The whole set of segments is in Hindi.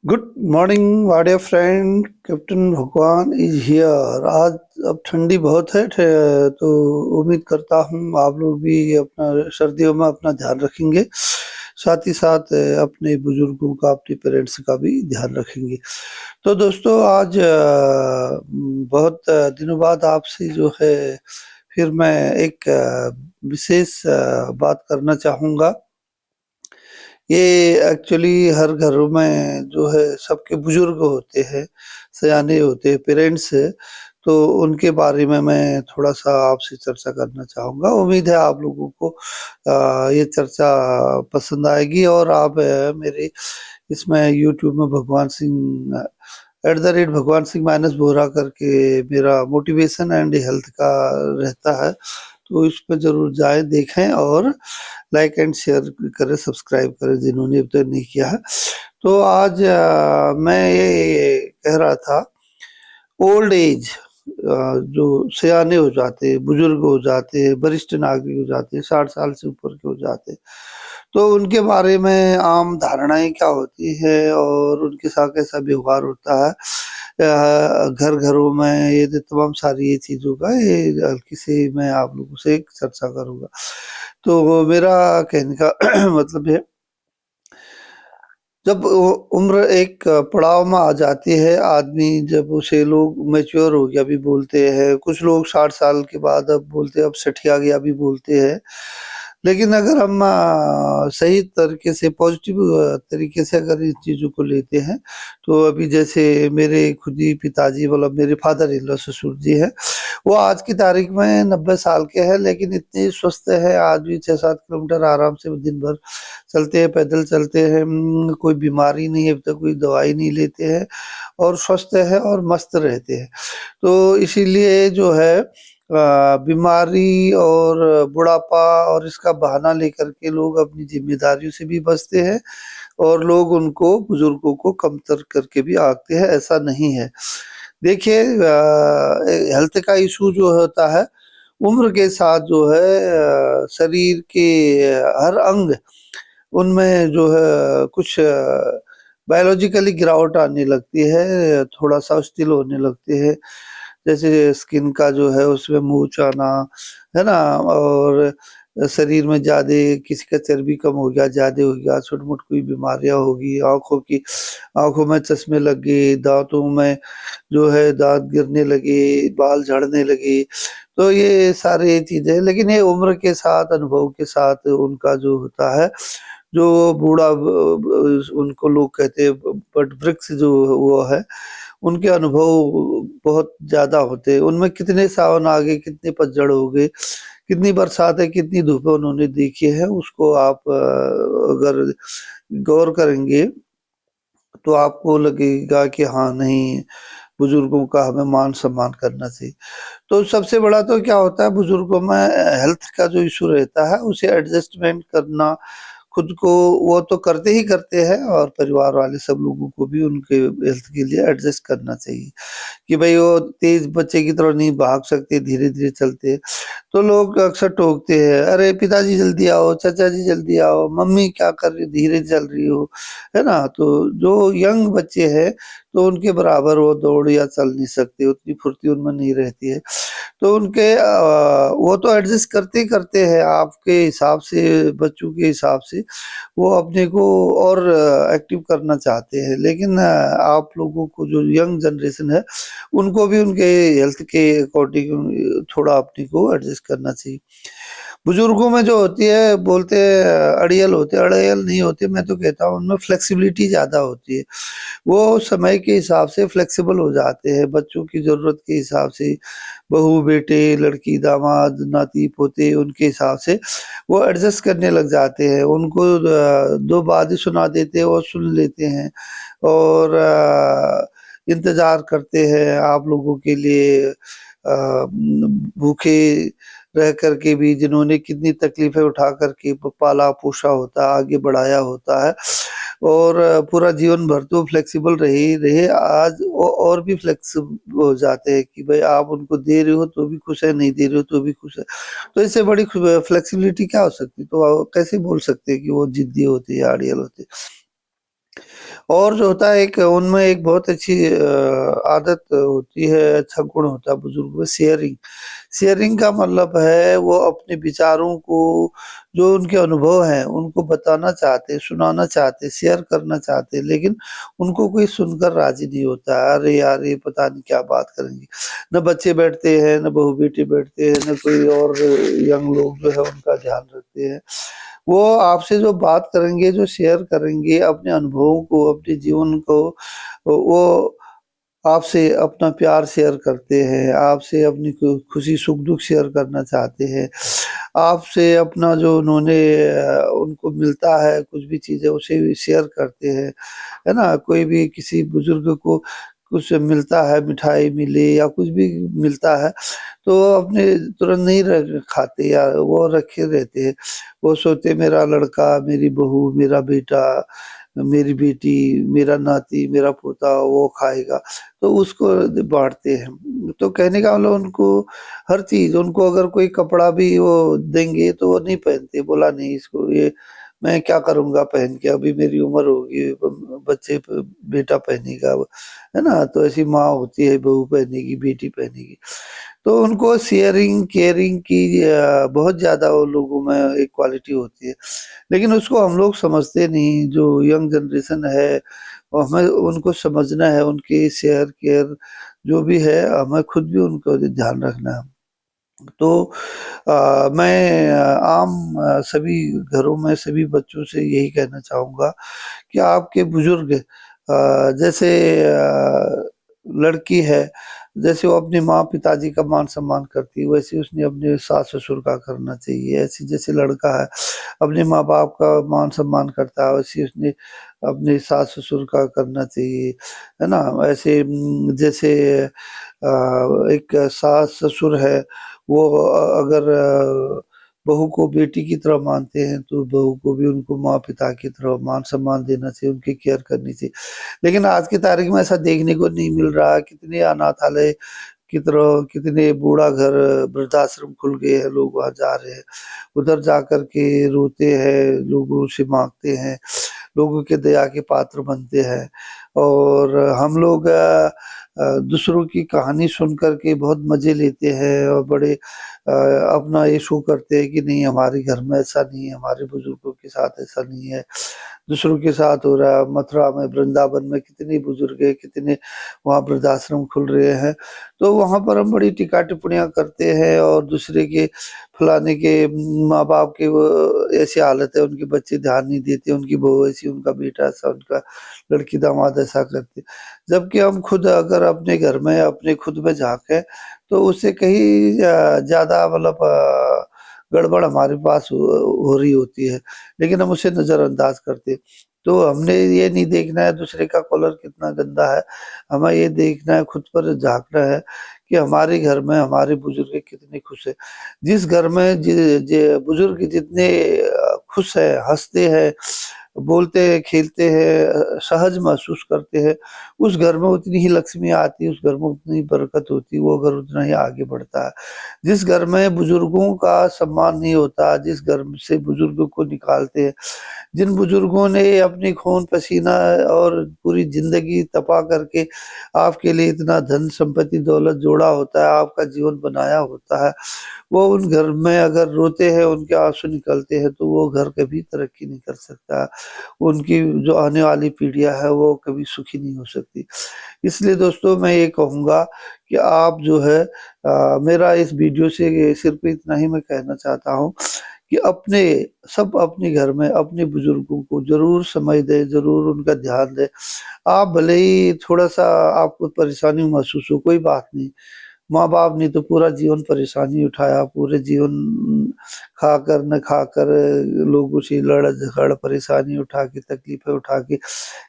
Good morning my dear friend. Captain Bhagwan is here. आज अब ठंडी बहुत है तो उम्मीद करता हूँ आप लोग भी अपना सर्दियों में अपना ध्यान रखेंगे, साथ ही साथ अपने बुजुर्गों का, अपने पेरेंट्स का भी ध्यान रखेंगे। तो दोस्तों आज बहुत दिनों बाद आपसे जो है फिर मैं एक विशेष बात करना चाहूँगा। ये एक्चुअली हर घरों में जो है सबके बुजुर्ग होते हैं, सयाने होते हैं, पेरेंट्स है, तो उनके बारे में मैं थोड़ा-सा आपसे चर्चा करना चाहूँगा। उम्मीद है आप लोगों को ये चर्चा पसंद आएगी और आप मेरे इसमें यूट्यूब में भगवान सिंह भगवान सिंह माइनस बोरा करके मेरा मोटिवेशन एंड हेल्थ का रहता है, तो इस पे ज़रूर जाएँ, देखें और लाइक एंड शेयर करें, सब्सक्राइब करें जिन्होंने अब तक नहीं किया है। तो आज मैं ये कह रहा था, ओल्ड एज जो सयाने हो जाते हैं, बुजुर्ग हो जाते हैं, वरिष्ठ नागरिक हो जाते हैं, 60 साल से ऊपर के हो जाते हैं, तो उनके बारे में आम धारणाएं क्या होती है और उनके साथ कैसा व्यवहार होता है। घर घरों में ये जो तमाम सारी ये चीज़ों का ये हल्की सी मैं आप लोगों से एक चर्चा करूँगा। तो मेरा कहने का मतलब है, जब उम्र एक पड़ाव में आ जाती है आदमी, जब उसे लोग मैच्योर हो गया भी बोलते हैं, कुछ लोग 60 साल के बाद अब बोलते हैं अब सठिया गया भी बोलते हैं। लेकिन अगर हम सही तरीके से पॉजिटिव तरीके से अगर इस चीज़ों को लेते हैं, तो अभी जैसे मेरे खुद ही पिताजी मतलब मेरे फादर इन लॉ ससुर जी हैं, वो आज की तारीख में 90 साल के हैं, लेकिन इतने स्वस्थ है, आज भी 6-7 किलोमीटर आराम से दिन भर चलते हैं, पैदल चलते हैं, कोई बीमारी नहीं है, अभी तक कोई दवाई नहीं लेते हैं और स्वस्थ है और मस्त रहते हैं। तो इसीलिए जो है बीमारी और बुढ़ापा और इसका बहाना लेकर के लोग अपनी जिम्मेदारियों से भी बचते हैं और लोग उनको बुजुर्गों को कमतर करके भी आंकते हैं, ऐसा नहीं है। देखिए हेल्थ का इशू जो होता है उम्र के साथ जो है शरीर के हर अंग उनमें जो है कुछ बायोलॉजिकली गिरावट आने लगती है, थोड़ा-सा स्थिल होने लगते हैं। जैसे स्किन का जो है उसमें मूंछ आना, है ना? और शरीर में ज़्यादा किसी का चर्बी कम हो गया, ज़्यादा हो गया, छोटी-मोटी कोई बीमारियाँ होगी, आँखों में चश्मे लग गए, दाँतों में जो है दाँत गिरने लगे, बाल झड़ने लगे, तो ये सारी चीज़ें, लेकिन ये उम्र के साथ, अनुभव के साथ उनका जो होता है, जो बूढ़ा उनको लोग कहते हैं बट वृक्ष जो वो है, उनके अनुभव बहुत ज़्यादा होते हैं। उनमें कितने सावन आ गए, कितने पतझड़ हो गए, कितनी बरसात है, कितनी धूपें उन्होंने देखी है, उसको आप अगर गौर करेंगे तो आपको लगेगा कि हाँ, नहीं, बुजुर्गों का हमें मान-सम्मान करना चाहिए। तो सबसे बड़ा तो क्या होता है, बुजुर्गों में हेल्थ का जो इश्यू रहता है उसे एडजस्टमेंट करना, खुद को वो तो करते ही करते हैं और परिवार वाले सब लोगों को भी उनके हेल्थ के लिए एडजस्ट करना चाहिए कि भाई वो तेज बच्चे की तरह नहीं भाग सकते, धीरे-धीरे चलते हैं। तो लोग अक्सर टोकते हैं, "अरे पिताजी जल्दी आओ, चाचा जी जल्दी आओ, मम्मी क्या कर रही, धीरे चल रही हो।" है ना? तो जो यंग बच्चे हैं तो उनके बराबर वो दौड़ या चल नहीं सकते, उतनी फुर्ती उनमें नहीं रहती है। तो उनके वो तो एडजस्ट करते ही करते हैं आपके हिसाब से, बच्चों के हिसाब से, वो अपने को और एक्टिव करना चाहते हैं। लेकिन आप लोगों को जो यंग जनरेशन है, उनको भी उनके हेल्थ के अकॉर्डिंग थोड़ा अपने को एडजस्ट करना चाहिए। बुजुर्गों में जो होती है बोलते हैं अड़ियल होते हैं, अड़ियल नहीं होते, मैं तो कहता हूँ उनमें फ्लेक्सिबिलिटी ज़्यादा होती है। वो समय के हिसाब से फ्लेक्सिबल हो जाते हैं, बच्चों की ज़रूरत के हिसाब से, बहू-बेटे, लड़की-दामाद, नाती-पोते, उनके हिसाब से वो एडजस्ट करने लग जाते हैं। उनको 2 बातें सुना देते हैं, वो सुन लेते हैं और इंतज़ार करते हैं आप लोगों के लिए, भूखे रह कर के भी, जिन्होंने कितनी तकलीफ़ें उठा कर के पाला-पोसा होता है, आगे बढ़ाया होता है और पूरा जीवन भर तो फ्लेक्सिबल रहे ही रहे, आज और भी फ्लेक्सिबल हो जाते हैं कि भाई आप उनको दे रहे हो तो भी खुश है, नहीं दे रहे हो तो भी खुश है। तो इससे बड़ी फ्लेक्सिबिलिटी क्या हो सकती है? तो कैसे बोल सकते हैं कि वो ज़िद्दी होते हैं या अड़ियल होते हैं? और जो होता है एक उनमें एक बहुत अच्छी आदत होती है, अच्छा गुण होता है बुजुर्ग में, शेयरिंग। शेयरिंग का मतलब है वो अपने विचारों को, जो उनके अनुभव हैं उनको बताना चाहते, सुनाना चाहते, शेयर करना चाहते, लेकिन उनको कोई सुनकर राजी नहीं होता है। अरे यार ये पता नहीं क्या बात करेंगे। न बच्चे बैठते हैं, न बहू बेटे बैठते हैं, न कोई और यंग लोग जो है उनका ध्यान रखते हैं। वो आपसे जो बात करेंगे, जो शेयर करेंगे अपने अनुभवों को, अपने जीवन को, वो आपसे अपना प्यार शेयर करते हैं, आपसे अपनी खुशी सुख दुख शेयर करना चाहते हैं, आपसे अपना जो उन्होंने उनको मिलता है कुछ भी चीज़ें उसे भी शेयर करते हैं, है ना? कोई भी किसी बुजुर्ग को कुछ मिलता है, मिठाई मिले या कुछ भी मिलता है, तो अपने तुरंत नहीं खाते या वो रखे रहते हैं। वो सोचते मेरा लड़का, मेरी बहू, मेरा बेटा, मेरी बेटी, मेरा नाती, मेरा पोता वो खाएगा, तो उसको बाँटते हैं। तो कहने का मतलब उनको हर चीज़, उनको अगर कोई कपड़ा भी वो देंगे तो वो नहीं पहनते, बोला नहीं इसको ये मैं क्या करूँगा पहन के, अभी मेरी उम्र होगी, बच्चे बेटा पहनेगा, है ना? तो ऐसी माँ होती है, बहू पहनेगी, बेटी पहनेगी। तो उनको शेयरिंग, केयरिंग की बहुत ज़्यादा वो लोगों में एक क्वालिटी होती है। लेकिन उसको हम लोग समझते नहीं, जो यंग जनरेशन है, और हमें उनको समझना है, उनकी शेयर, केयर जो भी है, हमें खुद भी उनको ध्यान रखना है। तो मैं आम सभी घरों में सभी बच्चों से यही कहना चाहूँगा कि आपके बुजुर्ग जैसे लड़की है, जैसे वो अपने माँ-पिताजी का मान-सम्मान करती है, वैसे उसने अपने सास-ससुर का करना चाहिए। ऐसे जैसे लड़का है, अपने माँ-बाप का मान-सम्मान करता है, वैसे उसने अपने सास-ससुर का करना चाहिए, है ना? ऐसे जैसे एक सास-ससुर है, वो अगर बहू को बेटी की तरह मानते हैं, तो बहू को भी उनको माँ-पिता की तरह मान-सम्मान देना चाहिए, उनकी केयर करनी चाहिए। लेकिन आज की तारीख में ऐसा देखने को नहीं मिल रहा है, कितने अनाथालय की तरह, कितने बूढ़ा घर, वृद्धाश्रम खुल गए हैं, लोग वहाँ जा रहे हैं। उधर जाकर के रोते हैं, लोगों से माँगते हैं, लोगों के दया के पात्र बनते हैं, और हम लोग दूसरों की कहानी सुन कर के बहुत मज़े लेते हैं, और बड़े अपना ये शो करते हैं कि नहीं हमारे घर में ऐसा नहीं है, हमारे बुजुर्गों के साथ ऐसा नहीं है, दूसरों के साथ हो रहा है। मथुरा में, वृंदावन में कितने बुजुर्ग हैं, कितने वहाँ वृद्धाश्रम खुल रहे हैं, तो वहाँ पर हम बड़ी टीका-टिप्पणियाँ करते हैं, और दूसरे के फलाने के माँ-बाप के वो ऐसी हालत है, उनके बच्चे ध्यान नहीं देते, उनकी बहू ऐसी, उनका बेटा ऐसा, उनका लड़की-दामाद ऐसा करते। जबकि हम खुद अगर अपने घर में, अपने खुद में झाँकें, तो उससे कहीं ज़्यादा मतलब गड़बड़ हमारे पास हो रही होती है, लेकिन हम उसे नज़रअंदाज करते हैं। तो हमने ये नहीं देखना है दूसरे का कॉलर कितना गंदा है, हमें ये देखना है, खुद पर झाँकना है कि हमारे घर में हमारे बुजुर्ग कितने खुश हैं। जिस घर में बुजुर्ग जितने खुश हैं, हँसते हैं, बोलते हैं, खेलते हैं, सहज महसूस करते हैं, उस घर में उतनी ही लक्ष्मी आती है, उस घर में उतनी ही बरकत होती है, वो घर उतना ही आगे बढ़ता है। जिस घर में बुजुर्गों का सम्मान नहीं होता, जिस घर से बुजुर्गों को निकालते हैं, जिन बुजुर्गों ने अपनी खून पसीना और पूरी ज़िंदगी तपा करके आपके लिए इतना धन संपत्ति दौलत जोड़ा होता है, आपका जीवन बनाया होता है, वो उन घर में अगर रोते हैं, उनके आँसू निकलते हैं, तो वो घर कभी तरक्की नहीं कर सकता। उनकी जो आने वाली पीढ़ियाँ हैं, वो कभी सुखी नहीं हो सकती। इसलिए दोस्तों मैं ये कहूँगा कि आप जो है मेरा इस वीडियो से सिर्फ़ इतना ही मैं कहना चाहता हूँ कि सब अपने घर में अपने बुजुर्गों को ज़रूर समय दें, ज़रूर उनका ध्यान दें। आप भले ही थोड़ा-सा आपको परेशानी महसूस हो, कोई बात नहीं। माँ-बाप ने तो पूरा जीवन परेशानी उठाया, पूरे जीवन खाकर न खाकर लोगों से लड़-झगड़, परेशानी उठा के, तकलीफ़ें उठा के,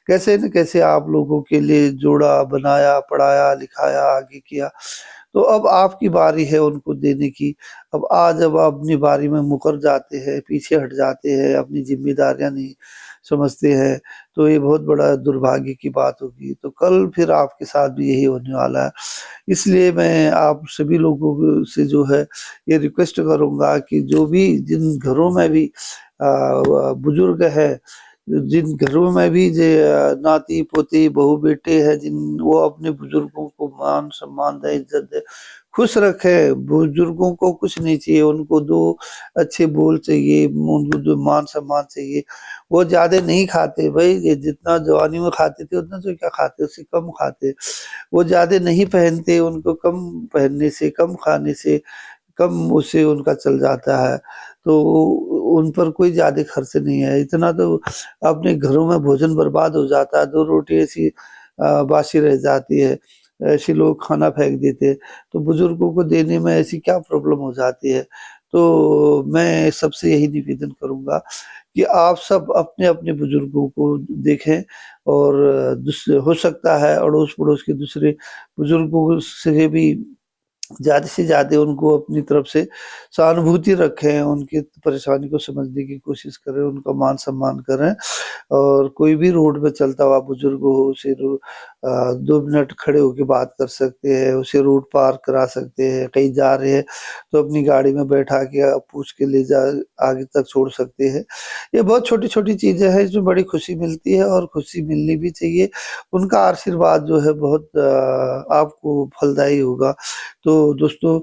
कैसे न कैसे आप लोगों के लिए जोड़ा, बनाया, पढ़ाया, लिखाया, आगे किया। तो अब आपकी बारी है उनको देने की। अब आज जब आप अपनी बारी में मुकर जाते हैं, पीछे हट जाते हैं, अपनी ज़िम्मेदारियाँ नहीं समझते हैं, तो ये बहुत बड़ा दुर्भाग्य की बात होगी। तो कल फिर आपके साथ भी यही होने वाला है। इसलिए मैं आप सभी लोगों को से जो है ये रिक्वेस्ट करूँगा कि जो भी जिन घरों में भी बुजुर्ग हैं, जिन घरों में भी नाती पोती बहू बेटे हैं, जिन वो अपने बुजुर्गों को मान सम्मान दे, इज्जत दे, खुश रखे। बुजुर्गों को कुछ नहीं चाहिए, उनको दो अच्छे बोल चाहिए, उनको दो मान सम्मान चाहिए। वो ज्यादा नहीं खाते भाई, ये जितना जवानी में खाते थे उतना तो क्या खाते, उससे कम खाते। वो ज्यादा नहीं पहनते, उनको कम पहनने से, कम खाने से, कम उससे उनका चल जाता है। तो उन पर कोई ज्यादा खर्च नहीं है। इतना तो अपने घरों में भोजन बर्बाद हो जाता है, दो रोटी ऐसी बासी रह जाती है, ऐसे लोग खाना फेंक देते। तो बुजुर्गों को देने में ऐसी क्या प्रॉब्लम हो जाती है। तो मैं सबसे यही निवेदन करूंगा कि आप सब अपने अपने बुजुर्गों को देखें, और दूसरे हो सकता है अड़ोस पड़ोस के दूसरे बुजुर्गों से भी ज़्यादा से ज़्यादा उनको अपनी तरफ से सहानुभूति रखें, उनकी परेशानी को समझने की कोशिश करें, उनका मान-सम्मान करें। और कोई भी रोड पे चलता हुआ बुजुर्ग हो, उसे 2 मिनट खड़े होके बात कर सकते हैं, उसे रोड पार करा सकते हैं, कहीं जा रहे हैं तो अपनी गाड़ी में बैठा के पूछ के ले जा आगे तक छोड़ सकते हैं। ये बहुत छोटी-छोटी चीज़ें हैं, इसमें बड़ी खुशी मिलती है और खुशी मिलनी भी चाहिए। उनका आशीर्वाद जो है बहुत आपको फलदायी होगा। तो दोस्तों,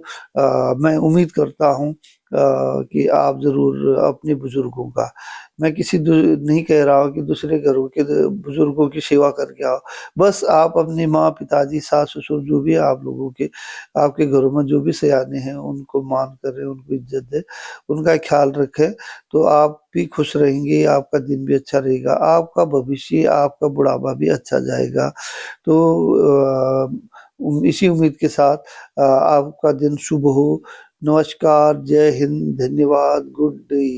मैं उम्मीद करता हूँ कि आप ज़रूर अपने बुजुर्गों का, मैं किसी नहीं कह रहा हूँ कि दूसरे घरों के बुजुर्गों की सेवा करके आओ। बस आप अपने माँ पिताजी सास ससुर जो भी है आप लोगों के, आपके घरों में जो भी सयाने हैं उनको मान करें, उनको इज्जत दें, उनका ख्याल रखें। तो आप भी खुश रहेंगे, आपका दिन भी अच्छा रहेगा, आपका भविष्य, आपका बुढ़ापा भी अच्छा जाएगा। तो इसी उम्मीद के साथ आपका दिन शुभ हो। नमस्कार, जय हिंद, धन्यवाद, गुड डे।